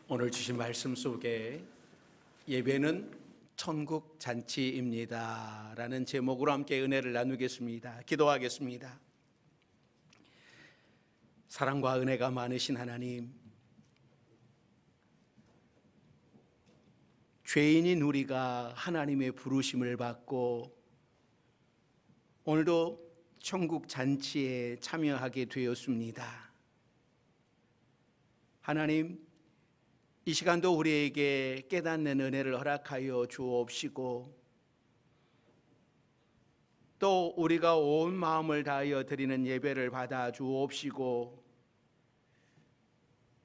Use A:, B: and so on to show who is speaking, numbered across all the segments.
A: 오늘 주신 말씀 속에 예배는 천국 잔치입니다 라는 제목으로 함께 은혜를 나누겠습니다. 기도하겠습니다. 사랑과 은혜가 많으신 하나님, 죄인인 우리가 하나님의 부르심을 받고 오늘도 천국 잔치에 참여하게 되었습니다. 하나님, 이 시간도 우리에게 깨닫는 은혜를 허락하여 주옵시고, 또 우리가 온 마음을 다하여 드리는 예배를 받아 주옵시고,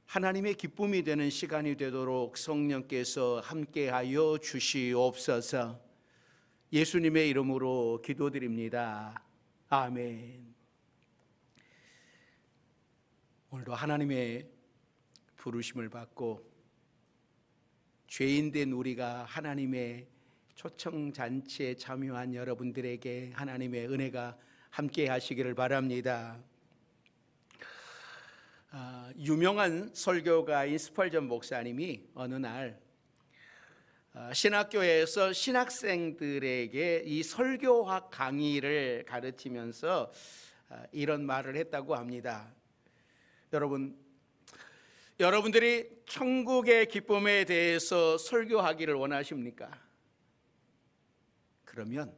A: 하나님의 기쁨이 되는 시간이 되도록 성령께서 함께하여 주시옵소서. 예수님의 이름으로 기도드립니다. 아멘. 오늘도 하나님의 부르심을 받고 죄인된 우리가 하나님의 초청잔치에 참여한 여러분들에게 하나님의 은혜가 함께 하시기를 바랍니다. 유명한 설교가인 스펄전 목사님이 어느 날 신학교에서 신학생들에게 이 설교학 강의를 가르치면서 이런 말을 했다고 합니다. 여러분들이 천국의 기쁨에 대해서 설교하기를 원하십니까? 그러면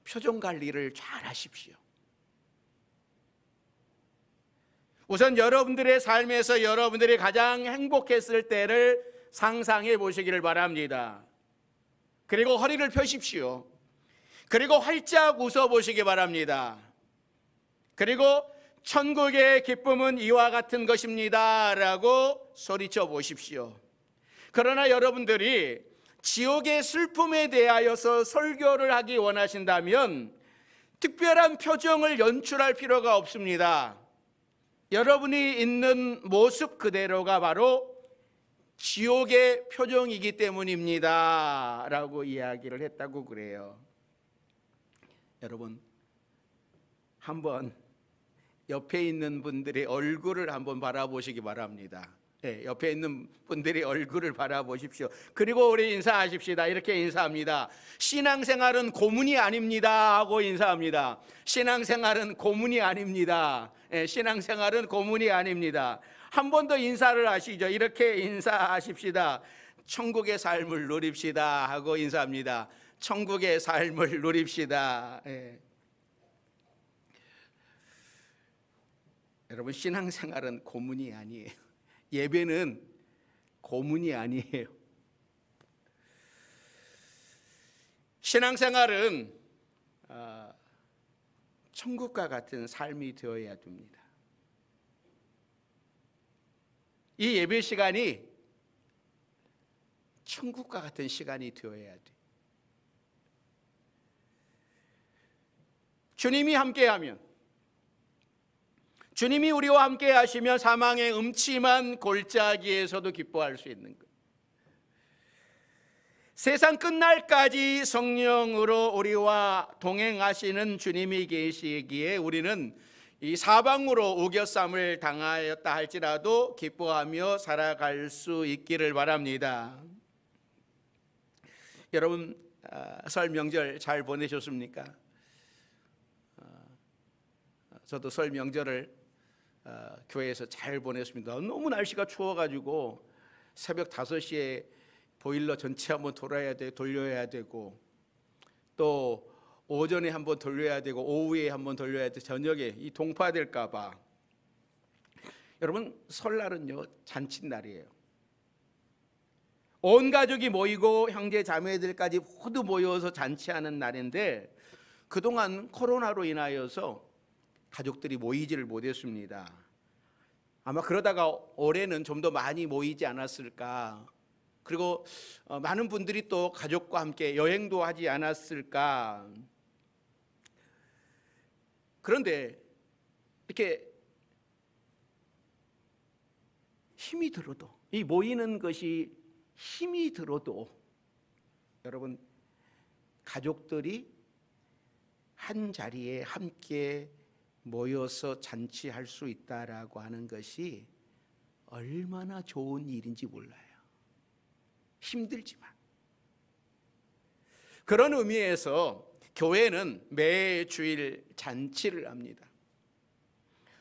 A: 표정 관리를 잘 하십시오. 우선 여러분들의 삶에서 여러분들이 가장 행복했을 때를 상상해 보시기를 바랍니다. 그리고 허리를 펴십시오. 그리고 활짝 웃어 보시기 바랍니다. 그리고 천국의 기쁨은 이와 같은 것입니다 라고 소리쳐 보십시오. 그러나 여러분들이 지옥의 슬픔에 대하여서 설교를 하기 원하신다면 특별한 표정을 연출할 필요가 없습니다. 여러분이 있는 모습 그대로가 바로 지옥의 표정이기 때문입니다 라고 이야기를 했다고 그래요. 여러분, 한번 옆에 있는 분들의 얼굴을 한번 바라보시기 바랍니다. 옆에 있는 분들의 얼굴을 바라보십시오. 그리고 우리 인사하십시다. 이렇게 인사합니다. 신앙생활은 고문이 아닙니다 하고 인사합니다. 신앙생활은 고문이 아닙니다. 신앙생활은 고문이 아닙니다. 한 번 더 인사를 하시죠. 이렇게 인사하십시다. 천국의 삶을 누립시다 하고 인사합니다. 천국의 삶을 누립시다. 여러분, 신앙생활은 고문이 아니에요. 예배는 고문이 아니에요. 신앙생활은 천국과 같은 삶이 되어야 됩니다. 이 예배 시간이 천국과 같은 시간이 되어야 돼요. 주님이 함께하면, 주님이 우리와 함께 하시면 사망의 음침한 골짜기에서도 기뻐할 수 있는 것. 세상 끝날까지 성령으로 우리와 동행하시는 주님이 계시기에 우리는 이 사방으로 우겨쌈을 당하였다 할지라도 기뻐하며 살아갈 수 있기를 바랍니다. 여러분, 설 명절 잘 보내셨습니까? 저도 설 명절을 교회에서 잘 보냈습니다. 너무 날씨가 추워가지고 새벽 5시에 보일러 전체 한번 돌려야 되고, 또 오전에 한번 돌려야 되고, 오후에 한번 돌려야 되고, 저녁에 이 동파될까 봐. 여러분, 설날은요 잔칫날이에요. 온 가족이 모이고 형제 자매들까지 모두 모여서 잔치하는 날인데, 그동안 코로나로 인하여서 가족들이 모이지를 못했습니다. 아마 그러다가 올해는 좀 더 많이 모이지 않았을까. 그리고 많은 분들이 또 가족과 함께 여행도 하지 않았을까. 그런데 이렇게 힘이 들어도, 이 모이는 것이 힘이 들어도 여러분, 가족들이 한 자리에 함께 모여서 잔치할 수 있다라고 하는 것이 얼마나 좋은 일인지 몰라요. 힘들지만. 그런 의미에서 교회는 매주일 잔치를 합니다.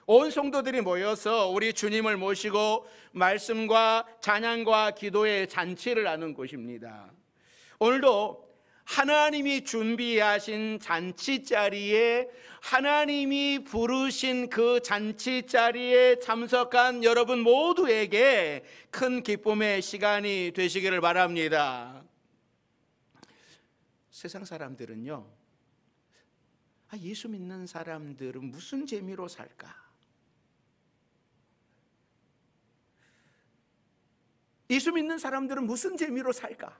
A: 온 성도들이 모여서 우리 주님을 모시고 말씀과 찬양과 기도의 잔치를 하는 곳입니다. 오늘도 하나님이 준비하신 잔치 자리에, 하나님이 부르신 그 잔치 자리에 참석한 여러분 모두에게 큰 기쁨의 시간이 되시기를 바랍니다. 세상 사람들은요, 예수 믿는 사람들은 무슨 재미로 살까? 예수 믿는 사람들은 무슨 재미로 살까?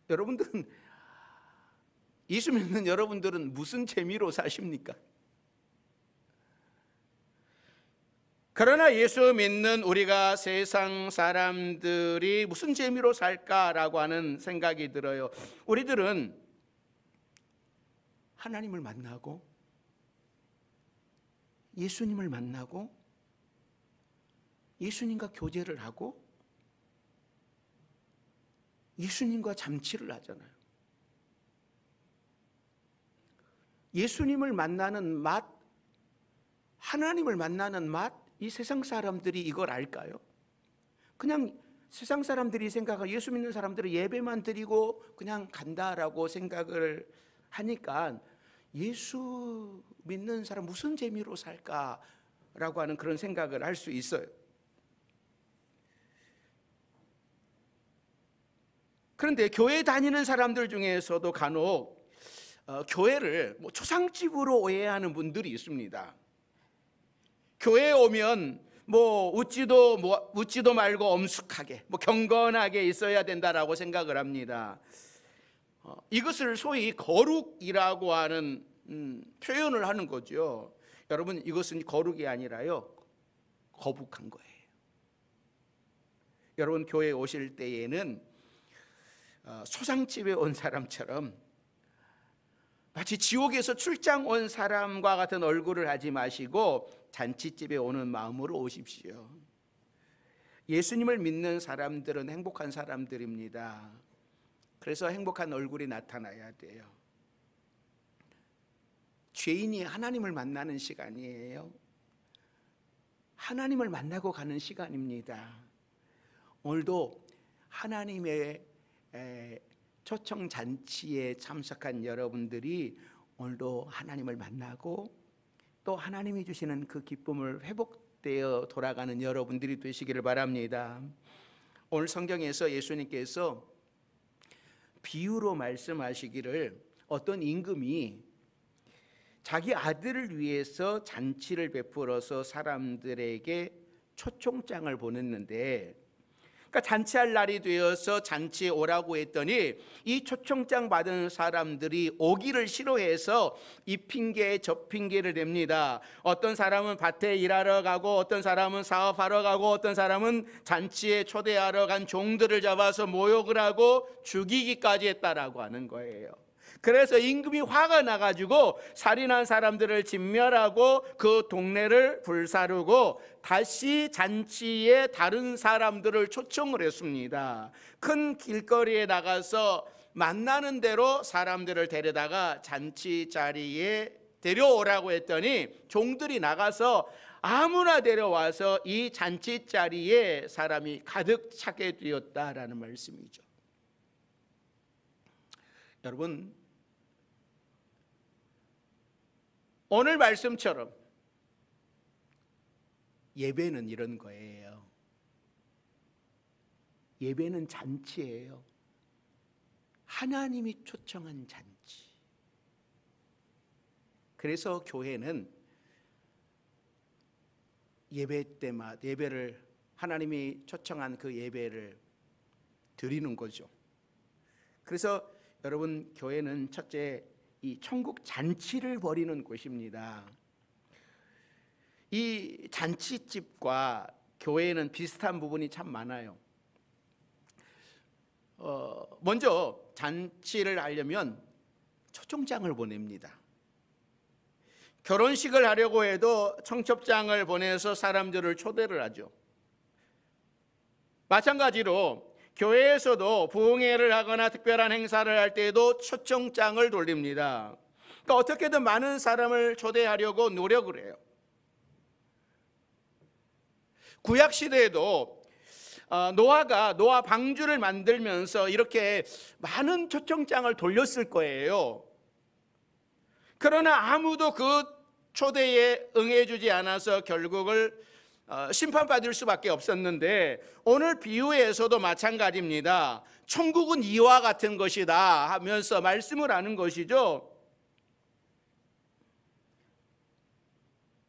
A: 여러분들은, 예수 믿는 여러분들은 무슨 재미로 사십니까? 그러나 예수 믿는 우리가 세상 사람들이 무슨 재미로 살까라고 하는 생각이 들어요. 우리들은 하나님을 만나고 예수님을 만나고 예수님과 교제를 하고 예수님과 잔치를 하잖아요. 예수님을 만나는 맛, 하나님을 만나는 맛, 이 세상 사람들이 이걸 알까요? 그냥 세상 사람들이 생각하고 예수 믿는 사람들은 예배만 드리고 그냥 간다라고 생각을 하니까 예수 믿는 사람 무슨 재미로 살까라고 하는 그런 생각을 할 수 있어요. 그런데 교회 다니는 사람들 중에서도 간혹 교회를 초상집으로 오해하는 분들이 있습니다. 교회에 오면 웃지도 말고 엄숙하게 경건하게 있어야 된다라고 생각을 합니다. 이것을 소위 거룩이라고 하는 표현을 하는 거죠. 여러분, 이것은 거룩이 아니라요, 거북한 거예요. 여러분, 교회에 오실 때에는 소상집에 온 사람처럼 마치 지옥에서 출장 온 사람과 같은 얼굴을 하지 마시고 잔치집에 오는 마음으로 오십시오. 예수님을 믿는 사람들은 행복한 사람들입니다. 그래서 행복한 얼굴이 나타나야 돼요. 죄인이 하나님을 만나는 시간이에요. 하나님을 만나고 가는 시간입니다. 오늘도 하나님의 초청 잔치에 참석한 여러분들이 오늘도 하나님을 만나고 또 하나님이 주시는 그 기쁨을 회복되어 돌아가는 여러분들이 되시기를 바랍니다. 오늘 성경에서 예수님께서 비유로 말씀하시기를, 어떤 임금이 자기 아들을 위해서 잔치를 베풀어서 사람들에게 초청장을 보냈는데, 그러니까 잔치할 날이 되어서 잔치에 오라고 했더니 이 초청장 받은 사람들이 오기를 싫어해서 이 핑계 저 핑계를 댑니다. 어떤 사람은 밭에 일하러 가고, 어떤 사람은 사업하러 가고, 어떤 사람은 잔치에 초대하러 간 종들을 잡아서 모욕을 하고 죽이기까지 했다라고 하는 거예요. 그래서 임금이 화가 나가지고 살인한 사람들을 진멸하고 그 동네를 불사르고 다시 잔치에 다른 사람들을 초청을 했습니다. 큰 길거리에 나가서 만나는 대로 사람들을 데려다가 잔치 자리에 데려오라고 했더니 종들이 나가서 아무나 데려와서 이 잔치 자리에 사람이 가득 차게 되었다라는 말씀이죠. 여러분, 오늘 말씀처럼 예배는 이런 거예요. 예배는 잔치예요. 하나님이 초청한 잔치. 그래서 교회는 예배 때마다 예배를, 하나님이 초청한 그 예배를 드리는 거죠. 그래서 여러분, 교회는 첫째, 이 천국 잔치를 벌이는 곳입니다. 이 잔치집과 교회는 비슷한 부분이 참 많아요. 먼저 잔치를 하려면 초청장을 보냅니다. 결혼식을 하려고 해도 청첩장을 보내서 사람들을 초대를 하죠. 마찬가지로 교회에서도 부흥회를 하거나 특별한 행사를 할 때에도 초청장을 돌립니다. 그러니까 어떻게든 많은 사람을 초대하려고 노력을 해요. 구약 시대에도 노아 방주를 만들면서 이렇게 많은 초청장을 돌렸을 거예요. 그러나 아무도 그 초대에 응해주지 않아서 결국을 심판받을 수밖에 없었는데, 오늘 비유에서도 마찬가지입니다. 천국은 이와 같은 것이다 하면서 말씀을 하는 것이죠.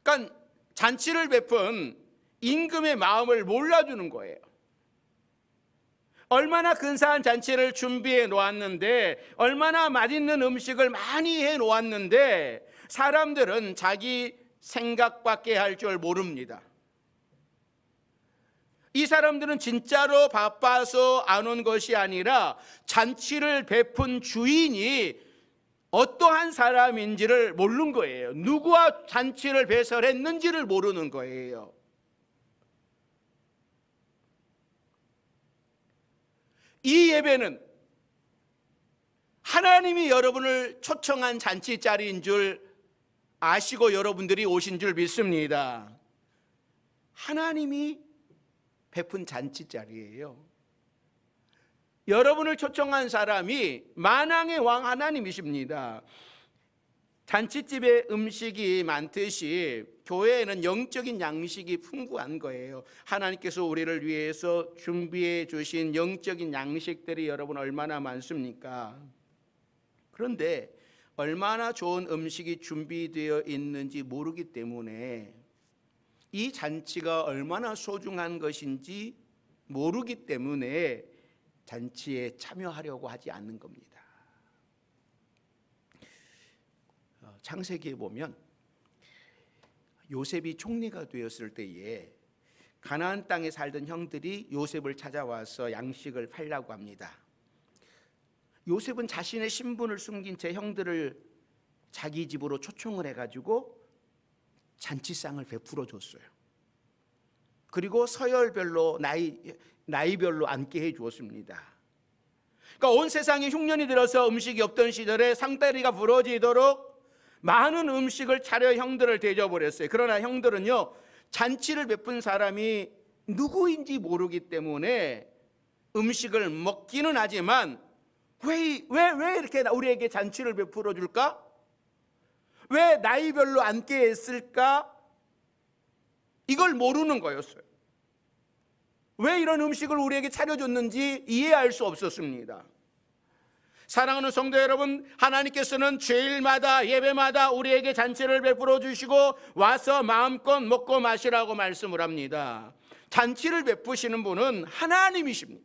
A: 그러니까 잔치를 베푼 임금의 마음을 몰라주는 거예요. 얼마나 근사한 잔치를 준비해 놓았는데, 얼마나 맛있는 음식을 많이 해 놓았는데 사람들은 자기 생각밖에 할 줄 모릅니다. 이 사람들은 진짜로 바빠서 안 온 것이 아니라 잔치를 베푼 주인이 어떠한 사람인지를 모르는 거예요. 누구와 잔치를 배설했는지를 모르는 거예요. 이 예배는 하나님이 여러분을 초청한 잔치 자리인 줄 아시고 여러분들이 오신 줄 믿습니다. 하나님이 베푼 잔치 자리예요. 여러분을 초청한 사람이 만왕의 왕 하나님이십니다. 잔치집에 음식이 많듯이 교회에는 영적인 양식이 풍부한 거예요. 하나님께서 우리를 위해서 준비해 주신 영적인 양식들이 여러분 얼마나 많습니까? 그런데 얼마나 좋은 음식이 준비되어 있는지 모르기 때문에, 이 잔치가 얼마나 소중한 것인지 모르기 때문에 잔치에 참여하려고 하지 않는 겁니다. 창세기에 보면 요셉이 총리가 되었을 때에 가나안 땅에 살던 형들이 요셉을 찾아와서 양식을 팔라고 합니다. 요셉은 자신의 신분을 숨긴 채 형들을 자기 집으로 초청을 해가지고 잔치상을 베풀어 줬어요. 그리고 서열별로 나이별로 앉게 해 주었습니다. 그러니까 온 세상에 흉년이 들어서 음식이 없던 시절에 상다리가 부러지도록 많은 음식을 차려 형들을 대접을 그러나 형들은요, 잔치를 베푼 사람이 누구인지 모르기 때문에 음식을 먹기는 하지만 왜 이렇게 우리에게 잔치를 베풀어 줄까? 왜 나이별로 앉게 했을까? 이걸 모르는 거였어요. 왜 이런 음식을 우리에게 차려줬는지 이해할 수 없었습니다. 사랑하는 성도 여러분, 하나님께서는 주일마다 예배마다 우리에게 잔치를 베풀어 주시고 와서 마음껏 먹고 마시라고 말씀을 합니다. 잔치를 베푸시는 분은 하나님이십니다.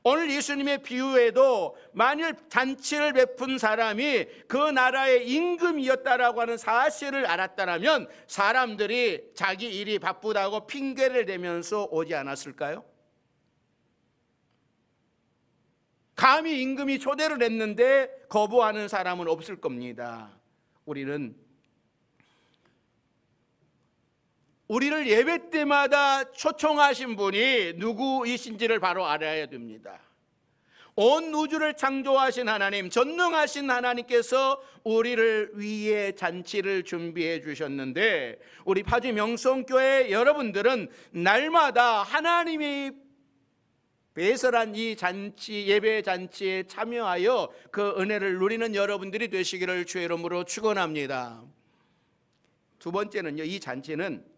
A: 오늘 예수님의 비유에도 만일 잔치를 베푼 사람이 그 나라의 임금이었다라고 하는 사실을 알았다면 사람들이 자기 일이 바쁘다고 핑계를 대면서 오지 않았을까요? 감히 임금이 초대를 했는데 거부하는 사람은 없을 겁니다. 우리를 예배 때마다 초청하신 분이 누구이신지를 바로 알아야 됩니다. 온 우주를 창조하신 하나님, 전능하신 하나님께서 우리를 위해 잔치를 준비해 주셨는데, 우리 파주 명성교회 여러분들은 날마다 하나님이 배설한 이 잔치, 예배 잔치에 참여하여 그 은혜를 누리는 여러분들이 되시기를 주의 이름으로 축원합니다. 두 번째는요, 이 잔치는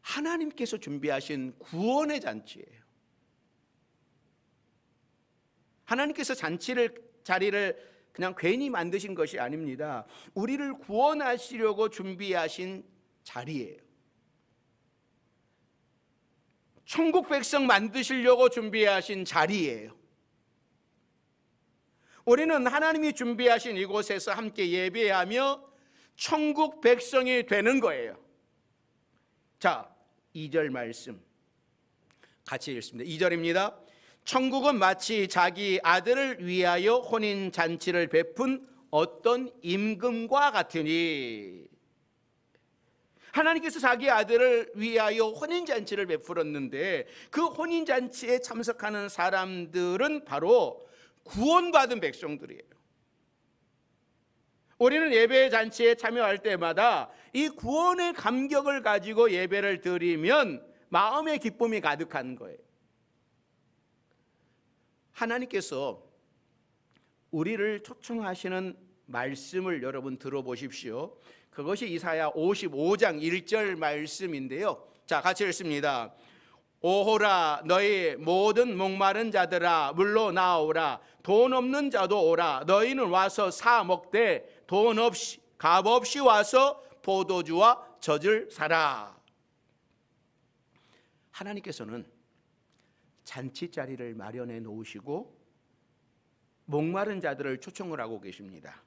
A: 하나님께서 준비하신 구원의 잔치예요. 하나님께서 자리를 그냥 괜히 만드신 것이 아닙니다. 우리를 구원하시려고 준비하신 자리예요. 천국 백성 만드시려고 준비하신 자리예요. 우리는 하나님이 준비하신 이곳에서 함께 예배하며 천국 백성이 되는 거예요. 자, 2절 말씀 같이 읽습니다. 2절입니다. 천국은 마치 자기 아들을 위하여 혼인잔치를 베푼 어떤 임금과 같으니. 하나님께서 자기 아들을 위하여 혼인잔치를 베풀었는데 그 혼인잔치에 참석하는 사람들은 바로 구원받은 백성들이에요. 우리는 예배 잔치에 참여할 때마다 이 구원의 감격을 가지고 예배를 드리면 마음의 기쁨이 가득한 거예요. 하나님께서 우리를 초청하시는 말씀을 여러분 들어보십시오. 그것이 이사야 55장 1절 말씀인데요. 자, 같이 읽습니다. 오호라 너희 모든 목마른 자들아 물러 나오라. 돈 없는 자도 오라. 너희는 와서 사 먹되 돈 없이 값 없이 와서 포도주와 젖을 사라. 하나님께서는 잔치 자리를 마련해 놓으시고 목마른 자들을 초청을 하고 계십니다.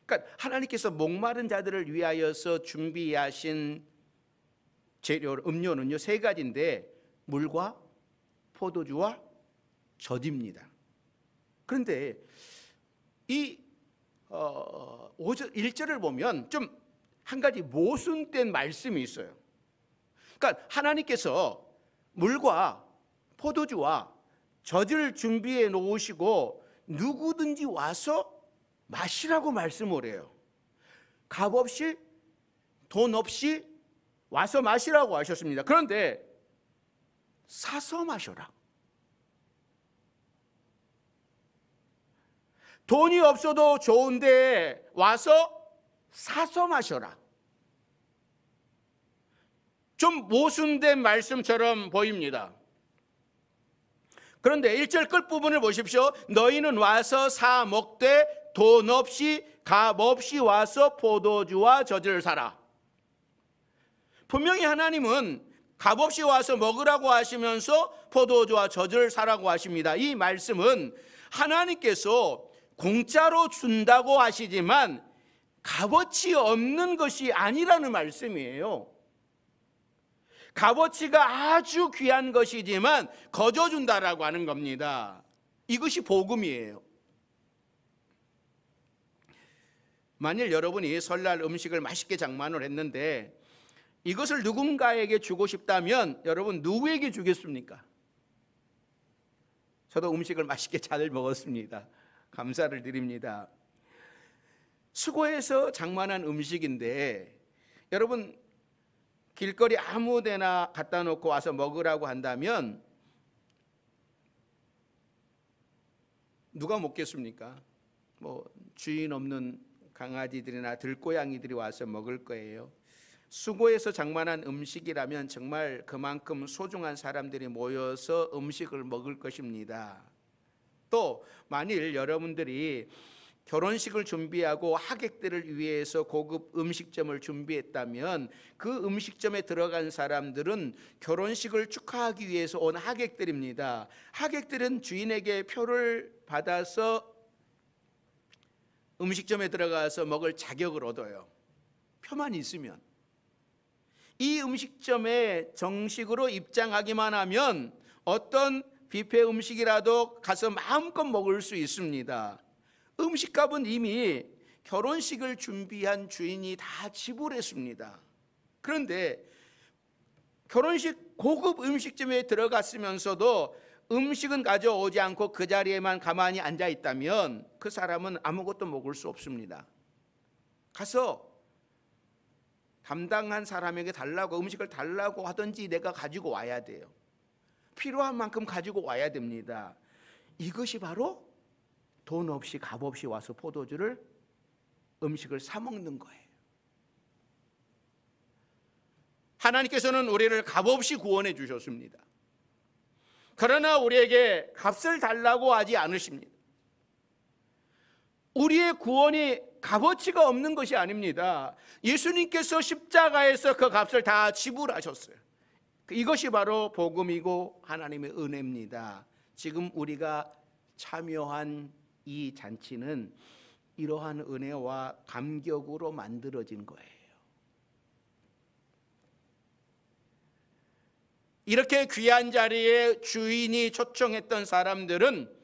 A: 그러니까 하나님께서 목마른 자들을 위하여서 준비하신 재료 음료는요 세 가지인데 물과 포도주와 젖입니다. 그런데 이 1절을 보면 좀 한 가지 모순된 말씀이 있어요. 그러니까 하나님께서 물과 포도주와 젖을 준비해 놓으시고 누구든지 와서 마시라고 말씀을 해요. 값 없이 돈 없이 와서 마시라고 하셨습니다. 그런데 사서 마셔라. 돈이 없어도 좋은데 와서 사서 마셔라. 좀 모순된 말씀처럼 보입니다. 그런데 1절 끝부분을 보십시오. 너희는 와서 사 먹되 돈 없이 값 없이 와서 포도주와 젖을 사라. 분명히 하나님은 값 없이 와서 먹으라고 하시면서 포도주와 젖을 사라고 하십니다. 이 말씀은 하나님께서 공짜로 준다고 하시지만 값어치 없는 것이 아니라는 말씀이에요. 값어치가 아주 귀한 것이지만 거저 준다라고 하는 겁니다. 이것이 복음이에요. 만일 여러분이 설날 음식을 맛있게 장만을 했는데 이것을 누군가에게 주고 싶다면 여러분 누구에게 주겠습니까? 저도 음식을 맛있게 잘 먹었습니다. 감사를 드립니다. 수고해서 장만한 음식인데 여러분 길거리 아무 데나 갖다 놓고 와서 먹으라고 한다면 누가 먹겠습니까? 뭐 주인 없는 강아지들이나 들고양이들이 와서 먹을 거예요. 수고해서 장만한 음식이라면 정말 그만큼 소중한 사람들이 모여서 음식을 먹을 것입니다. 또 만일 여러분들이 결혼식을 준비하고 하객들을 위해서 고급 음식점을 준비했다면 그 음식점에 들어간 사람들은 결혼식을 축하하기 위해서 온 하객들입니다. 하객들은 주인에게 표를 받아서 음식점에 들어가서 먹을 자격을 얻어요. 표만 있으면. 이 음식점에 정식으로 입장하기만 하면 어떤 뷔페 음식이라도 가서 마음껏 먹을 수 있습니다. 음식값은 이미 결혼식을 준비한 주인이 다 지불했습니다. 그런데 결혼식 고급 음식점에 들어갔으면서도 음식은 가져오지 않고 그 자리에만 가만히 앉아 있다면 그 사람은 아무것도 먹을 수 없습니다. 가서 담당한 사람에게 달라고 음식을 달라고 하든지 내가 가지고 와야 돼요. 필요한 만큼 가지고 와야 됩니다. 이것이 바로 돈 없이 값 없이 와서 포도주를 음식을 사 먹는 거예요. 하나님께서는 우리를 값 없이 구원해 주셨습니다. 그러나 우리에게 값을 달라고 하지 않으십니다. 우리의 구원이 값어치가 없는 것이 아닙니다. 예수님께서 십자가에서 그 값을 다 지불하셨어요. 이것이 바로 복음이고 하나님의 은혜입니다. 지금 우리가 참여한 이 잔치는 이러한 은혜와 감격으로 만들어진 거예요. 이렇게 귀한 자리에 주인이 초청했던 사람들은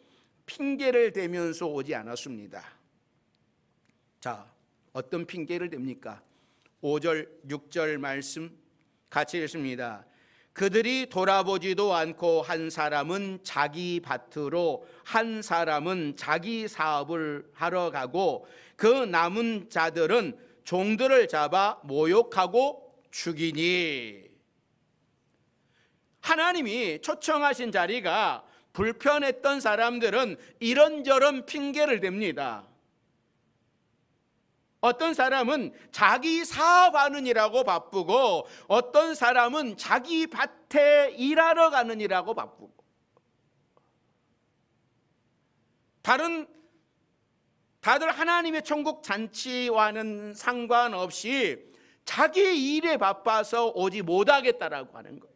A: 핑계를 대면서 오지 않았습니다. 자, 어떤 핑계를 댑니까? 5절, 6절 말씀 같이 읽습니다. 그들이 돌아보지도 않고 한 사람은 자기 밭으로 한 사람은 자기 사업을 하러 가고 그 남은 자들은 종들을 잡아 모욕하고 죽이니. 하나님이 초청하신 자리가 불편했던 사람들은 이런저런 핑계를 댑니다. 어떤 사람은 자기 사업하느니라고 바쁘고 어떤 사람은 자기 밭에 일하러 가느니라고 바쁘고 다들 하나님의 천국 잔치와는 상관없이 자기 일에 바빠서 오지 못하겠다라고 하는 거예요.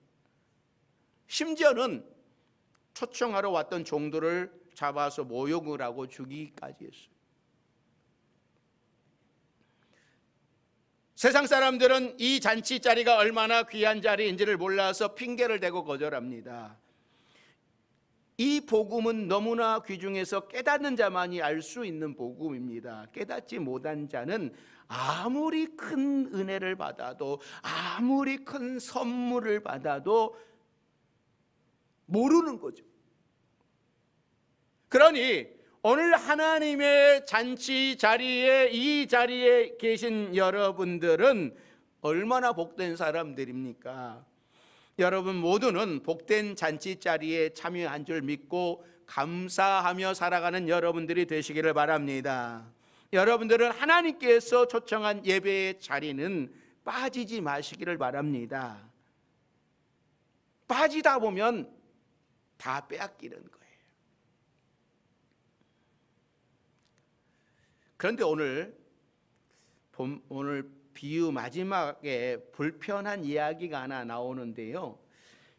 A: 심지어는 초청하러 왔던 종들을 잡아서 모욕을 하고 죽이기까지 했어요. 세상 사람들은 이 잔치 자리가 얼마나 귀한 자리인지를 몰라서 핑계를 대고 거절합니다. 이 복음은 너무나 귀중해서 깨닫는 자만이 알 수 있는 복음입니다. 깨닫지 못한 자는 아무리 큰 은혜를 받아도 아무리 큰 선물을 받아도 모르는 거죠. 그러니 오늘 하나님의 잔치 자리에, 이 자리에 계신 여러분들은 얼마나 복된 사람들입니까? 여러분 모두는 복된 잔치 자리에 참여한 줄 믿고 감사하며 살아가는 여러분들이 되시기를 바랍니다. 여러분들은 하나님께서 초청한 예배의 자리는 빠지지 마시기를 바랍니다. 빠지다 보면 다 빼앗기는 거예요. 그런데 오늘 비유 마지막에 불편한 이야기가 하나 나오는데요.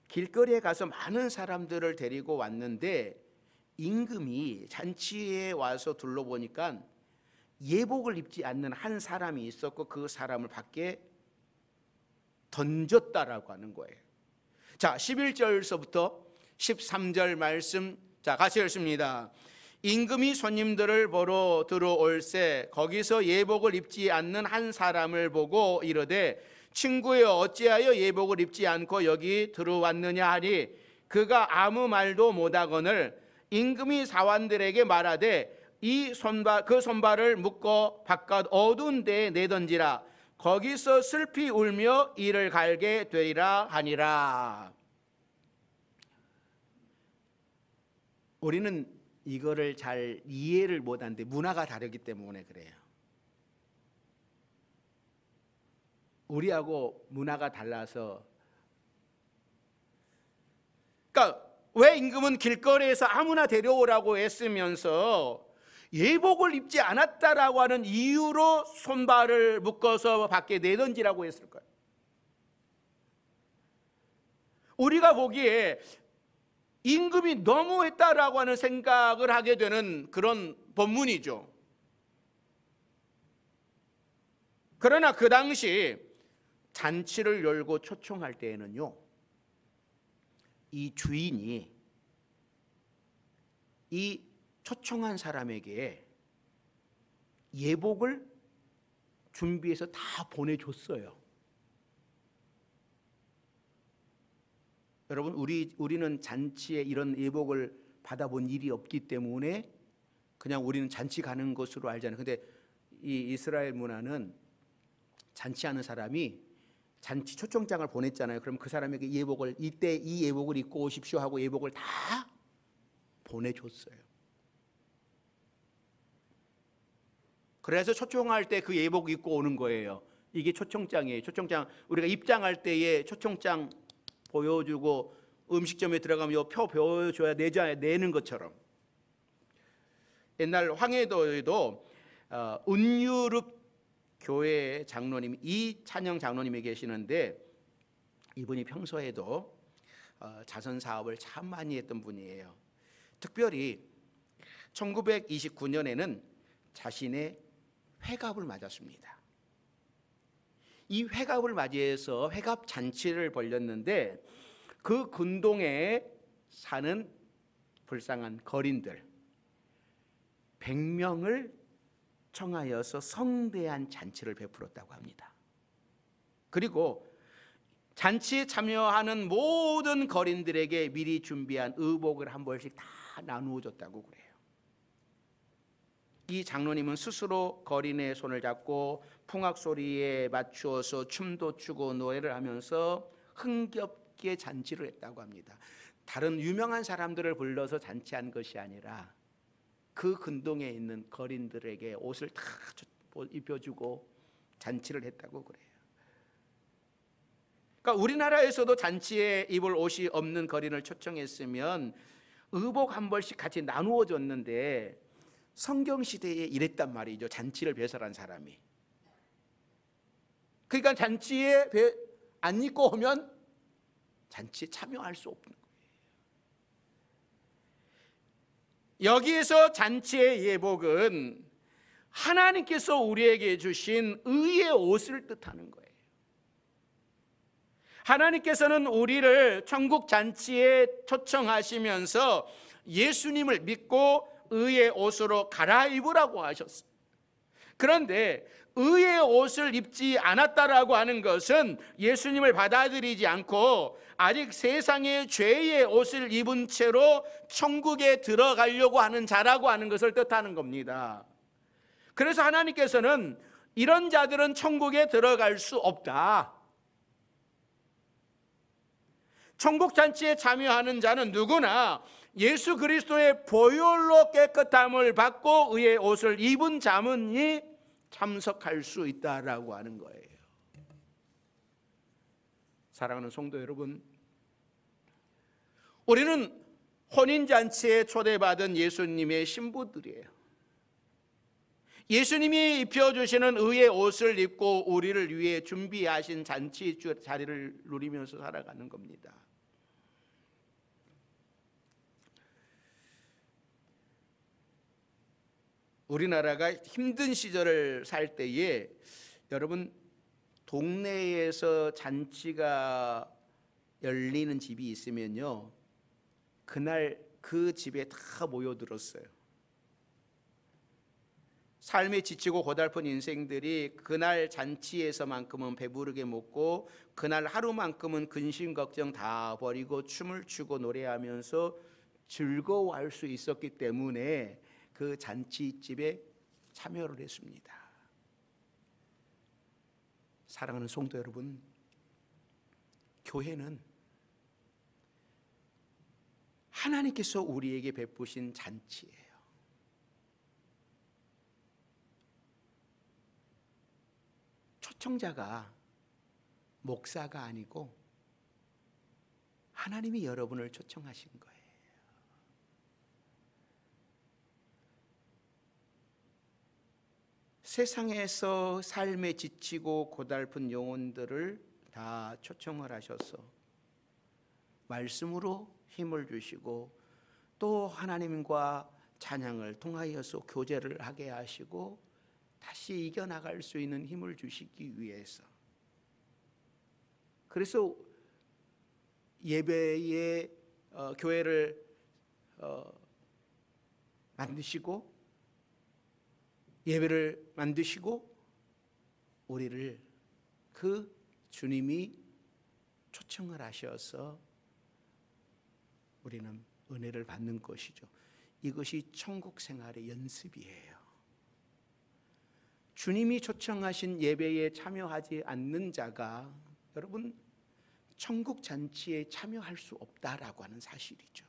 A: 길거리에 가서 많은 사람들을 데리고 왔는데 임금이 잔치에 와서 둘러보니까 예복을 입지 않는 한 사람이 있었고 그 사람을 밖에 던졌다라고 하는 거예요. 자, 11절서부터 13절 말씀, 자, 같이 읽습니다. 임금이 손님들을 보러 들어올새 거기서 예복을 입지 않는 한 사람을 보고 이르되 친구여 어찌하여 예복을 입지 않고 여기 들어왔느냐 하니 그가 아무 말도 못하거늘 임금이 사환들에게 말하되 그 손발을 묶어 바깥 어두운 데에 내던지라 거기서 슬피 울며 이를 갈게 되리라 하니라. 우리는 이거를 잘 이해를 못하는데 문화가 다르기 때문에 그래요. 우리하고 문화가 달라서. 그러니까 왜 임금은 길거리에서 아무나 데려오라고 했으면서 예복을 입지 않았다라고 하는 이유로 손발을 묶어서 밖에 내던지라고 했을까요? 우리가 보기에 임금이 너무했다라고 하는 생각을 하게 되는 그런 본문이죠. 그러나 그 당시 잔치를 열고 초청할 때에는요, 이 주인이 이 초청한 사람에게 예복을 준비해서 다 보내줬어요. 여러분, 우리는 잔치에 이런 예복을 받아본 일이 없기 때문에 그냥 우리는 잔치 가는 것으로 알잖아요. 근데 이 이스라엘 문화는 잔치하는 사람이 잔치 초청장을 보냈잖아요. 그럼 그 사람에게 예복을 이때 이 예복을 입고 오십시오 하고 예복을 다 보내줬어요. 그래서 초청할 때 그 예복 입고 오는 거예요. 이게 초청장이에요. 초청장, 우리가 입장할 때에 초청장 보여주고 음식점에 들어가면 이 표 보여줘야 내는 것처럼. 옛날 황해도에도 운유릅 교회 장로님 이찬영 장로님이 계시는데 이분이 평소에도 자선 사업을 참 많이 했던 분이에요. 특별히 1929년에는 자신의 회갑을 맞았습니다. 이 회갑을 맞이해서 회갑 잔치를 벌였는데 그 근동에 사는 불쌍한 거린들 100명을 청하여서 성대한 잔치를 베풀었다고 합니다. 그리고 잔치에 참여하는 모든 거린들에게 미리 준비한 의복을 한 벌씩 다 나누어 줬다고 그래요. 이 장로님은 스스로 거린의 손을 잡고 풍악 소리에 맞추어서 춤도 추고 노래를 하면서 흥겹게 잔치를 했다고 합니다. 다른 유명한 사람들을 불러서 잔치한 것이 아니라 그 근동에 있는 거린들에게 옷을 다 입혀주고 잔치를 했다고 그래요. 그러니까 우리나라에서도 잔치에 입을 옷이 없는 거린을 초청했으면 의복 한 벌씩 같이 나누어 줬는데 성경 시대에 이랬단 말이죠. 잔치를 배설한 사람이. 그러니까 잔치에 안 입고 오면 잔치에 참여할 수 없는 거예요. 여기에서 잔치의 예복은 하나님께서 우리에게 주신 의의 옷을 뜻하는 거예요. 하나님께서는 우리를 천국 잔치에 초청하시면서 예수님을 믿고 의의 옷으로 갈아입으라고 하셨어요. 그런데 의의 옷을 입지 않았다라고 하는 것은 예수님을 받아들이지 않고 아직 세상의 죄의 옷을 입은 채로 천국에 들어가려고 하는 자라고 하는 것을 뜻하는 겁니다. 그래서 하나님께서는 이런 자들은 천국에 들어갈 수 없다. 천국 잔치에 참여하는 자는 누구나 예수 그리스도의 보혈로 깨끗함을 받고 의의 옷을 입은 자만이 참석할 수 있다라고 하는 거예요. 사랑하는 성도 여러분, 우리는 혼인잔치에 초대받은 예수님의 신부들이에요. 예수님이 입혀주시는 의의 옷을 입고 우리를 위해 준비하신 잔치 자리를 누리면서 살아가는 겁니다. 우리나라가 힘든 시절을 살 때에 여러분 동네에서 잔치가 열리는 집이 있으면요, 그날 그 집에 다 모여들었어요. 삶에 지치고 고달픈 인생들이 그날 잔치에서만큼은 배부르게 먹고 그날 하루만큼은 근심 걱정 다 버리고 춤을 추고 노래하면서 즐거워할 수 있었기 때문에 그 잔치집에 참여를 했습니다. 사랑하는 성도 여러분, 교회는 하나님께서 우리에게 베푸신 잔치예요. 초청자가 목사가 아니고 하나님이 여러분을 초청하신 거예요. 세상에서 삶에 지치고 고달픈 영혼들을 다 초청을 하셔서 말씀으로 힘을 주시고 또 하나님과 찬양을 통하여서 교제를 하게 하시고 다시 이겨나갈 수 있는 힘을 주시기 위해서, 그래서 예배의 교회를 만드시고 예배를 만드시고 우리를 그 주님이 초청을 하셔서 우리는 은혜를 받는 것이죠. 이것이 천국 생활의 연습이에요. 주님이 초청하신 예배에 참여하지 않는 자가 여러분 천국 잔치에 참여할 수 없다라고 하는 사실이죠.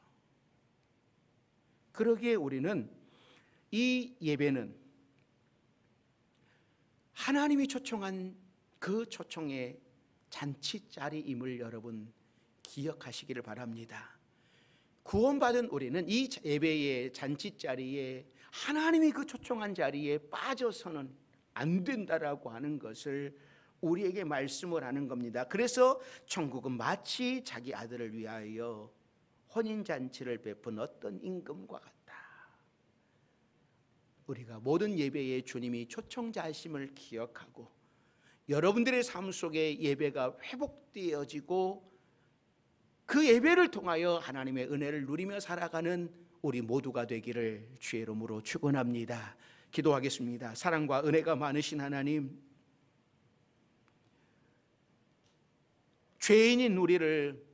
A: 그러기에 우리는 이 예배는 하나님이 초청한 그 초청의 잔치자리임을 여러분 기억하시기를 바랍니다. 구원받은 우리는 이 예배의 잔치자리에 하나님이 그 초청한 자리에 빠져서는 안 된다라고 하는 것을 우리에게 말씀을 하는 겁니다. 그래서 천국은 마치 자기 아들을 위하여 혼인잔치를 베푼 어떤 임금과 같다. 우리가 모든 예배에 주님이 초청자이심을 기억하고 여러분들의 삶 속에 예배가 회복되어지고 그 예배를 통하여 하나님의 은혜를 누리며 살아가는 우리 모두가 되기를 주의 이름으로 축원합니다. 기도하겠습니다. 사랑과 은혜가 많으신 하나님, 죄인인 우리를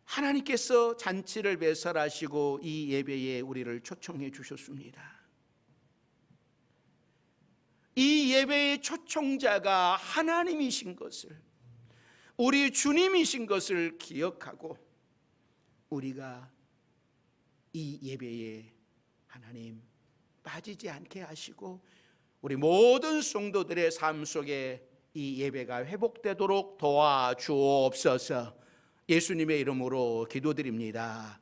A: 하나님께서 잔치를 배설하시고 이 예배에 우리를 초청해 주셨습니다. 이 예배의 초청자가 하나님이신 것을, 우리 주님이신 것을 기억하고 우리가 이 예배에 하나님 빠지지 않게 하시고 우리 모든 성도들의 삶 속에 이 예배가 회복되도록 도와주옵소서. 예수님의 이름으로 기도드립니다.